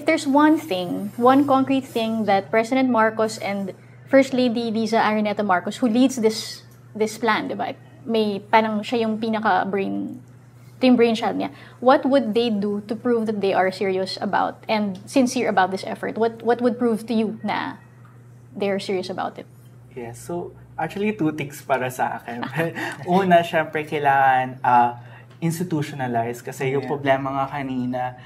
if there's one thing, one concrete thing that President Marcos and First Lady Liza Araneta Marcos, who leads this plan, diba? May parang siya yung pinaka-brain, team brainchild niya. What would they do to prove that they are serious about and sincere about this effort? What would prove to you na they're serious about it? Yes, so actually 2 things para sa akin. Una, syempre kailangan institutionalize kasi yung problema nga kanina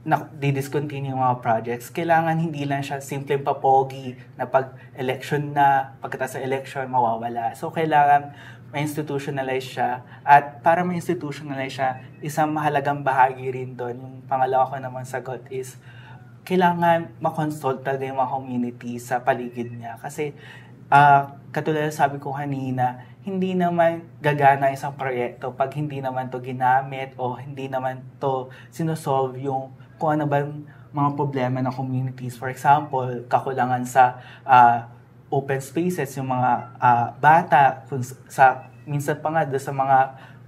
na di-discontinue yung mga projects, kailangan hindi lang siya simpleng papogi na pag-election na, pagkatapos sa election, mawawala. So, kailangan ma-institutionalize siya. At para ma-institutionalize siya, isang mahalagang bahagi rin doon, yung pangalawa ko naman sagot is, kailangan ma-consult talaga yung mga community sa paligid niya. Kasi, katulad sabi ko kanina, hindi naman gagana isang proyekto pag hindi naman to ginamit o hindi naman to sinosolve yung kung ano ba mga problema ng communities. For example, kakulangan sa open spaces, yung mga bata, minsan pa nga doon sa mga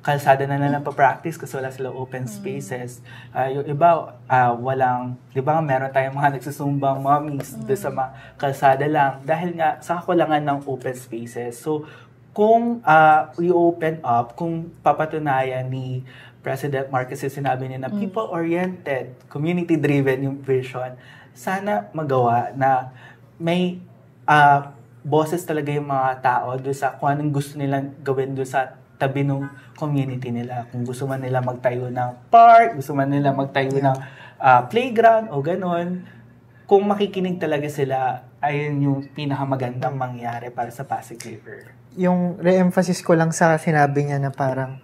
kalsada na pa-practice kasi wala sila open spaces. Yung iba, walang, di ba meron tayong mga nagsusumbang mommies doon sa mga kalsada lang dahil nga sa kakulangan ng open spaces. So, kung i-open up, kung papatunayan ni President Marcos yung sinabi niya na people-oriented, community-driven yung vision, sana magawa na may boses talaga yung mga tao doon sa kung anong gusto nilang gawin doon sa tabi ng community nila. Kung gusto man nila magtayo ng park, gusto man nila magtayo ng playground o ganon, kung makikinig talaga sila, ayun yung pinakamagandang mangyari para sa Pasig River. Yung re-emphasis ko lang sa sinabi niya na parang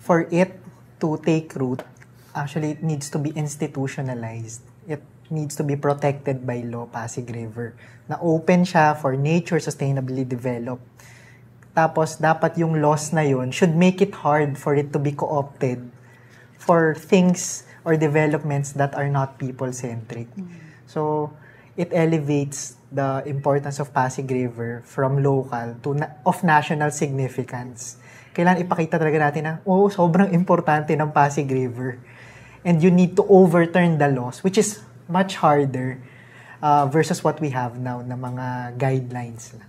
for it to take root, actually it needs to be institutionalized. It needs to be protected by law, Pasig River. Na open siya for nature sustainably developed. Tapos dapat yung laws na yun should make it hard for it to be co-opted for things or developments that are not people-centric. So, it elevates the importance of Pasig River from local to of national significance. Kailangan ipakita talaga natin na, sobrang importante ng Pasig River. And you need to overturn the laws, which is much harder versus what we have now na mga guidelines lang.